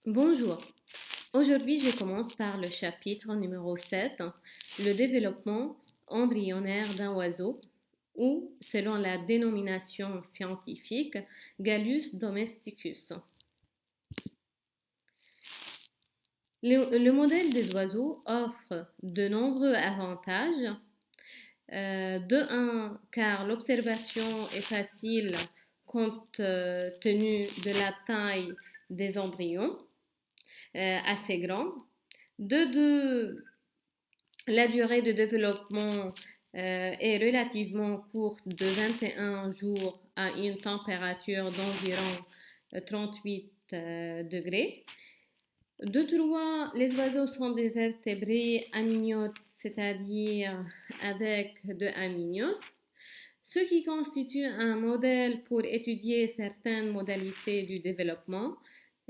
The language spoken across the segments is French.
Bonjour, aujourd'hui je commence par le chapitre numéro 7, le développement embryonnaire d'un oiseau, ou, selon la dénomination scientifique, Gallus domesticus. Le modèle des oiseaux offre de nombreux avantages. De un, car l'observation est facile compte tenu de la taille des embryons, assez grande. De deux, la durée de développement est relativement courte, de 21 jours à une température d'environ 38 degrés. De trois, les oiseaux sont des vertébrés amniotes, c'est-à-dire avec de amnios, ce qui constitue un modèle pour étudier certaines modalités du développement,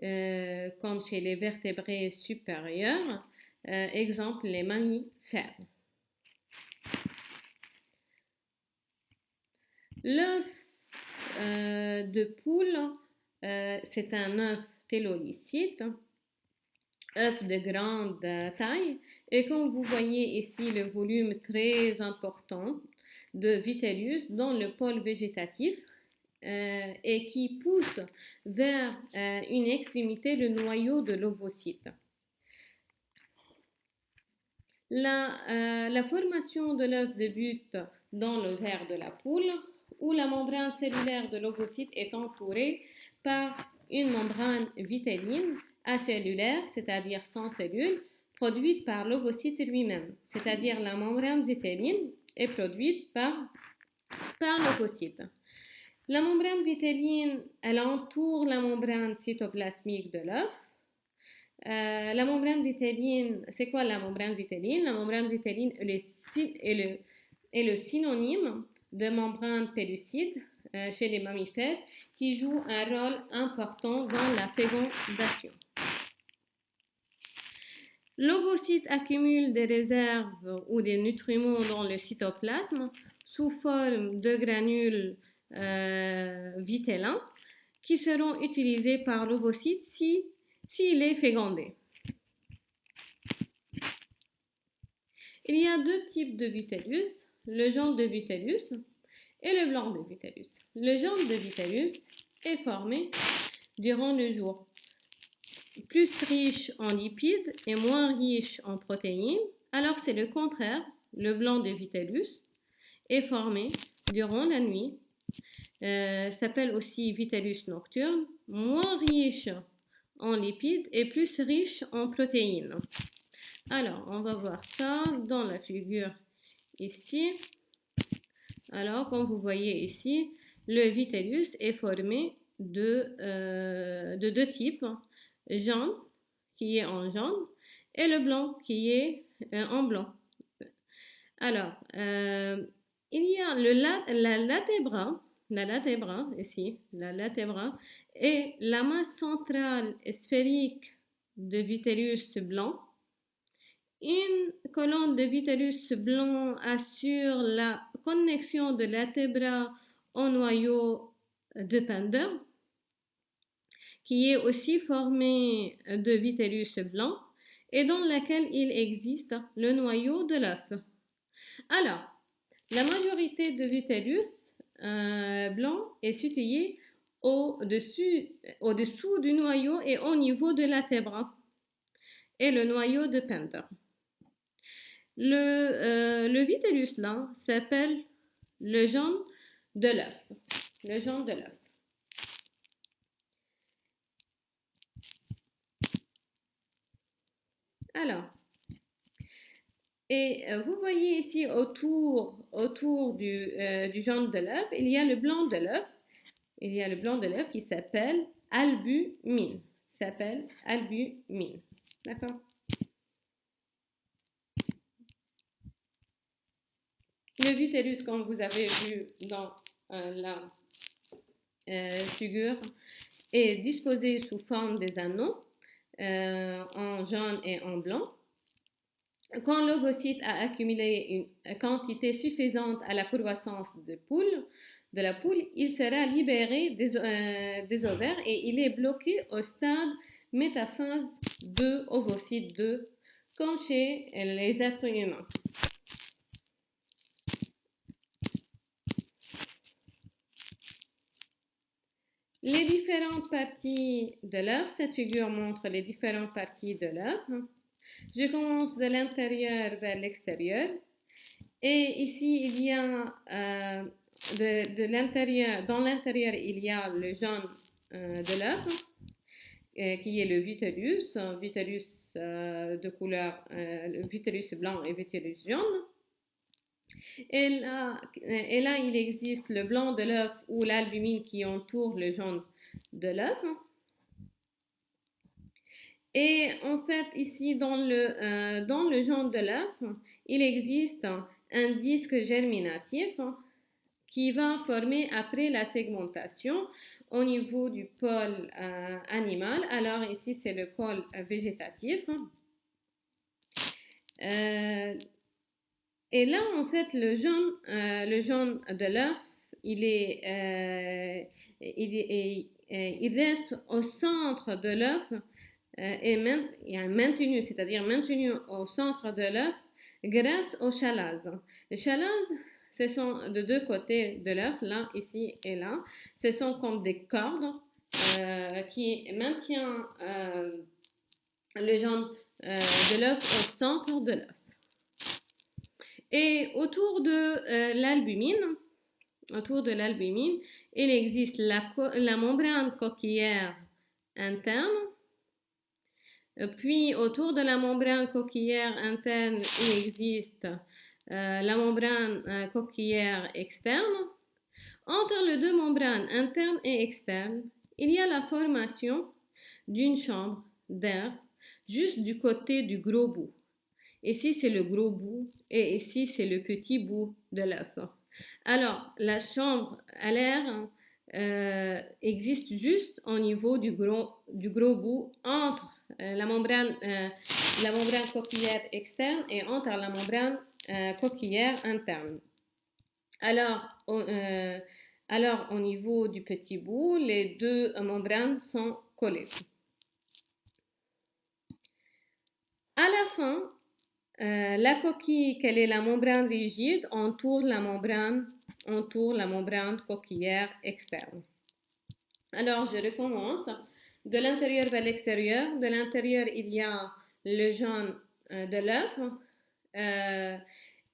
comme chez les vertébrés supérieurs, exemple les mammifères. L'œuf de poule, c'est un œuf télolycite, œuf de grande taille, et comme vous voyez ici le volume très important de vitellus dans le pôle végétatif et qui pousse vers une extrémité le noyau de l'ovocyte. La formation de l'œuf débute dans le ver de la poule où la membrane cellulaire de l'ovocyte est entourée par une membrane vitelline acellulaire, c'est-à-dire sans cellules, produite par l'ovocyte lui-même, c'est-à-dire la membrane vitelline est produite par l'ovocyte. La membrane vitelline, elle entoure la membrane cytoplasmique de l'œuf. La membrane vitelline, c'est quoi la membrane vitelline? La membrane vitelline est le synonyme de membrane pellucide chez les mammifères qui joue un rôle important dans la fécondation. L'ovocyte accumule des réserves ou des nutriments dans le cytoplasme sous forme de granules vitellins qui seront utilisés par l'ovocyte s'il est fécondé. Il y a deux types de vitellus, le jaune de vitellus et le blanc de vitellus. Le jaune de vitellus est formé durant le jour, plus riche en lipides et moins riche en protéines, alors c'est le contraire, le blanc de vitellus est formé durant la nuit, s'appelle aussi vitellus nocturne, moins riche en lipides et plus riche en protéines. Alors, on va voir ça dans la figure ici. Alors, comme vous voyez ici, le vitellus est formé de deux types, jaune qui est en jaune et le blanc qui est en blanc. Alors, il y a la latébra ici, la latébra et la masse centrale sphérique de vitellus blanc. Une colonne de vitellus blanc assure la connexion de la vertébrate au noyau de Pender, qui est aussi formé de vitellus blanc et dans laquelle il existe le noyau de l'œuf. Alors, la majorité de vitellus blanc est située au-dessous du noyau et au niveau de la vertébrate et le noyau de Pender. Le vitellus là s'appelle le jaune de l'œuf. Le jaune de l'œuf. Alors, et vous voyez ici autour du jaune de l'œuf, il y a le blanc de l'œuf. Il y a le blanc de l'œuf qui s'appelle albumine. D'accord? Le vitellus, comme vous avez vu dans la figure, est disposé sous forme des anneaux en jaune et en blanc. Quand l'ovocyte a accumulé une quantité suffisante à la croissance de la poule, il sera libéré des ovaires et il est bloqué au stade métaphase 2, ovocyte 2, comme chez les êtres humains. Les différentes parties de l'œuf, cette figure montre les différentes parties de l'œuf. Je commence de l'intérieur vers l'extérieur. Et ici, il y a dans l'intérieur, il y a le jaune de l'œuf, qui est le vitellus, de couleur, le vitellus blanc et vitellus jaune. Et là, il existe le blanc de l'œuf ou l'albumine qui entoure le jaune de l'œuf. Et en fait, ici, dans le jaune de l'œuf, il existe un disque germinatif qui va former après la segmentation au niveau du pôle animal. Alors ici, c'est le pôle végétatif. Et là, en fait, le jaune de l'œuf, il reste au centre de l'œuf et maintenu, c'est-à-dire maintenu au centre de l'œuf grâce au chalaze. Les chalazes, ce sont de deux côtés de l'œuf, là, ici et là. Ce sont comme des cordes qui maintiennent le jaune de l'œuf au centre de l'œuf. Et autour de l'albumine, il existe la membrane coquillère interne. Puis autour de la membrane coquillère interne, il existe la membrane coquillère externe. Entre les deux membranes internes et externes, il y a la formation d'une chambre d'air juste du côté du gros bout. Ici, c'est le gros bout et ici, c'est le petit bout de l'œuf. Alors, la chambre à l'air existe juste au niveau du gros bout entre la membrane coquillère externe et entre la membrane coquillère interne. Alors, au niveau du petit bout, les deux membranes sont collées. À la fin, la coquille, quelle est la membrane rigide, entoure la membrane coquillère externe. Alors, je recommence. De l'intérieur vers l'extérieur. De l'intérieur, il y a le jaune de l'œuf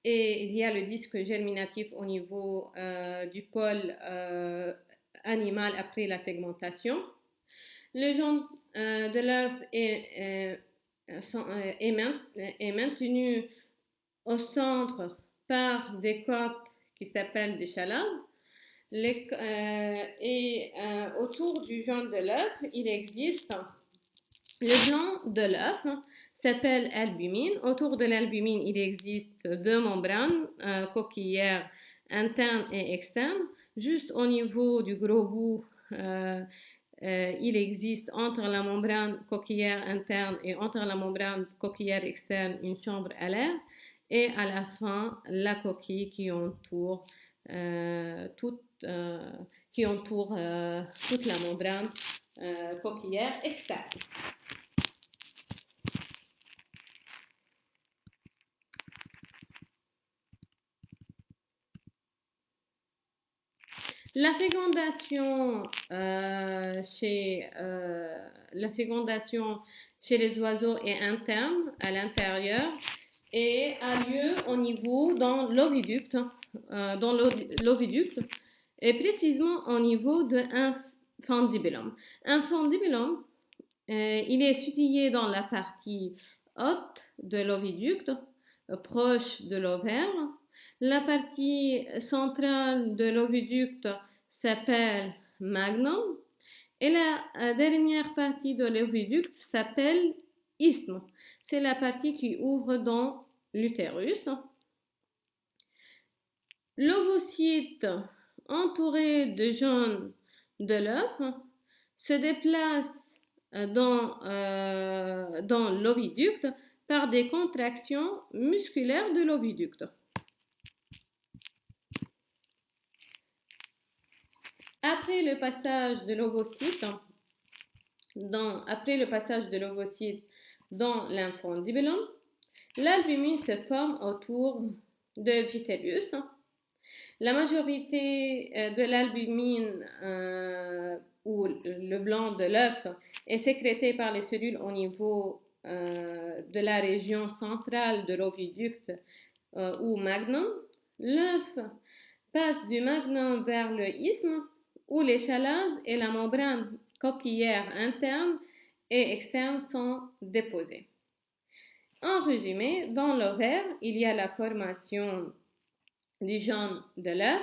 et il y a le disque germinatif au niveau du pôle animal après la segmentation. Le jaune de l'œuf est maintenu au centre par des côtes qui s'appellent des chalazes. Autour du jaune de l'œuf, il existe le blanc de l'œuf, s'appelle albumine. Autour de l'albumine, il existe deux membranes coquillères internes et externes. Juste au niveau du gros bout, il existe entre la membrane coquillère interne et entre la membrane coquillère externe une chambre à l'air. Et à la fin, la coquille qui entoure toute la membrane coquillère externe. La fécondation chez les oiseaux est interne à l'intérieur et a lieu au niveau dans l'oviducte, et précisément au niveau d'un fundibulum. Un fundibulum, il est situé dans la partie haute de l'oviducte, proche de l'ovaire. La partie centrale de l'oviducte s'appelle magnum et la dernière partie de l'oviducte s'appelle isthme. C'est la partie qui ouvre dans l'utérus. L'ovocyte entouré de jaune de l'œuf se déplace dans l'oviducte par des contractions musculaires de l'oviducte. Après le passage de l'ovocyte après le passage de l'ovocyte dans l'infundibulum, l'albumine se forme autour de vitellus. La majorité de l'albumine ou le blanc de l'œuf est sécrété par les cellules au niveau de la région centrale de l'oviducte ou magnum. L'œuf passe du magnum vers le isthme où les chalases et la membrane coquillère interne et externe sont déposées. En résumé, dans l'ovaire, il y a la formation du jaune de l'œuf.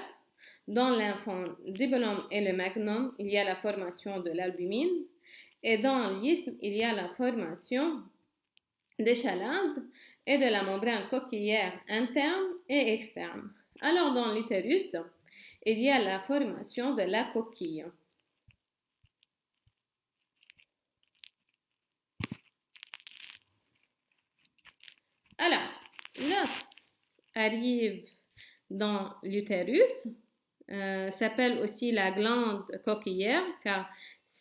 Dans l'infundibulum et le magnum, il y a la formation de l'albumine. Et dans l'isthme, il y a la formation des chalases et de la membrane coquillère interne et externe. Alors, dans l'utérus, il y a la formation de la coquille. Alors, l'œuf arrive dans l'utérus, s'appelle aussi la glande coquillère, car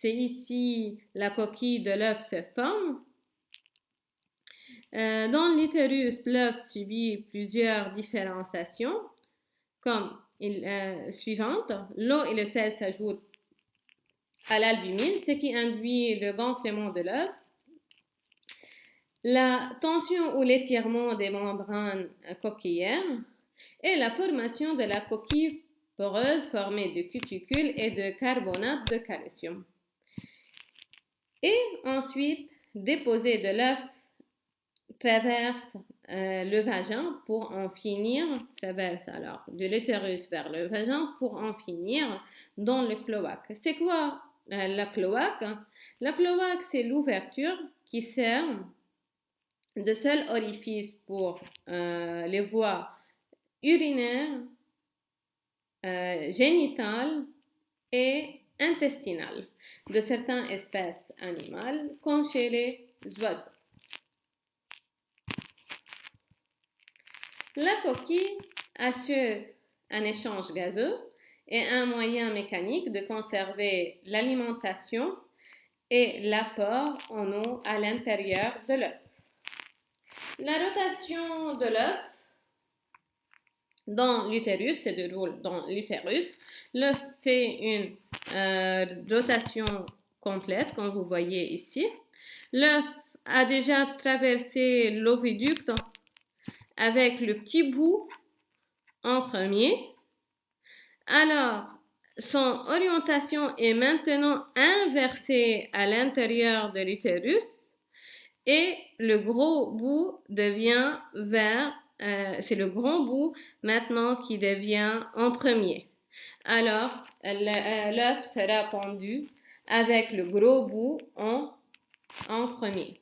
c'est ici la coquille de l'œuf se forme. Dans l'utérus, l'œuf subit plusieurs différenciations, comme suivante. L'eau et le sel s'ajoutent à l'albumine, ce qui induit le gonflement de l'œuf. La tension ou l'étirement des membranes coquillères et la formation de la coquille poreuse formée de cuticules et de carbonate de calcium. Et ensuite, déposer de l'œuf traverse le vagin pour en finir, traverse alors de l'utérus vers le vagin pour en finir dans le cloaque. C'est quoi la cloaque? La cloaque, c'est l'ouverture qui sert de seul orifice pour les voies urinaires, génitales et intestinales de certaines espèces animales, comme chez les oiseaux. La coquille assure un échange gazeux et un moyen mécanique de conserver l'alimentation et l'apport en eau à l'intérieur de l'œuf. La rotation de l'œuf dans l'utérus se déroule dans l'utérus. L'œuf fait une rotation complète, comme vous voyez ici. L'œuf a déjà traversé l'oviducte avec le petit bout en premier. Alors, son orientation est maintenant inversée à l'intérieur de l'utérus et le gros bout devient c'est le grand bout maintenant qui devient en premier. Alors, l'œuf sera pendu avec le gros bout en premier.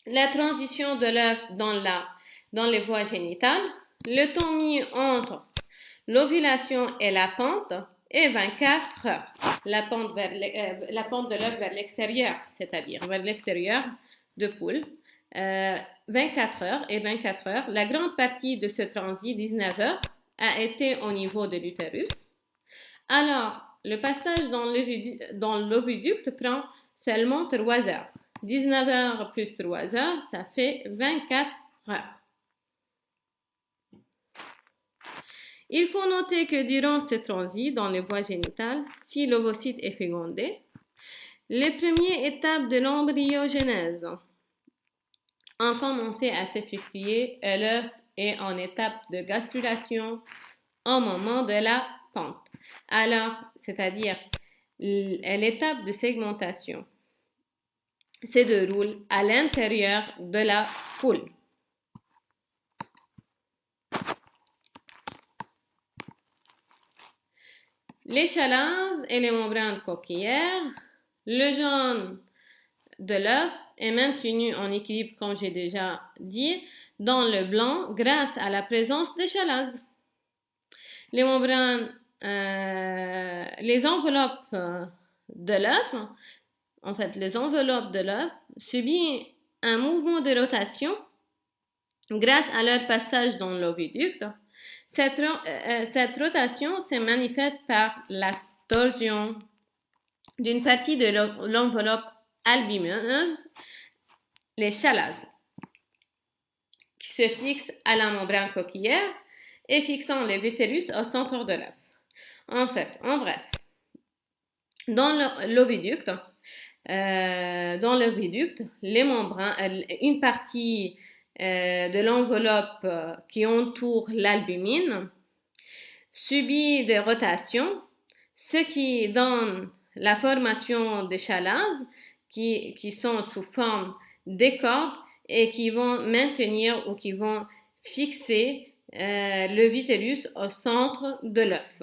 La transition de l'œuf dans les voies génitales, le temps mis entre l'ovulation et la pente est 24 heures. La pente de l'œuf vers l'extérieur, c'est-à-dire vers l'extérieur de poule, 24 heures et 24 heures. La grande partie de ce transit, 19 heures, a été au niveau de l'utérus. Alors, le passage dans l'oviducte prend seulement 3 heures. 19 heures plus 3 heures, ça fait 24 heures. Il faut noter que durant ce transit dans les voies génitales, si l'ovocyte est fécondé, les premières étapes de l'embryogenèse ont commencé à s'effectuer et l'œuf est en étape de gastrulation au moment de la pente. Alors, c'est-à-dire l'étape de segmentation se déroule à l'intérieur de la poule. Les chalases et les membranes coquillères, le jaune de l'œuf est maintenu en équilibre, comme j'ai déjà dit, dans le blanc grâce à la présence des chalases. Les membranes, les enveloppes de l'œuf, en fait, les enveloppes de l'œuf subissent un mouvement de rotation grâce à leur passage dans l'oviducte. Cette rotation se manifeste par la torsion d'une partie de l'enveloppe albumineuse, les chalases, qui se fixent à la membrane coquillère et fixant les vitellus au centre de l'œuf. En bref, dans l'oviducte, les membranes, une partie de l'enveloppe qui entoure l'albumine subit des rotations, ce qui donne la formation des chalases qui sont sous forme de cordes et qui vont maintenir ou qui vont fixer le vitellus au centre de l'œuf.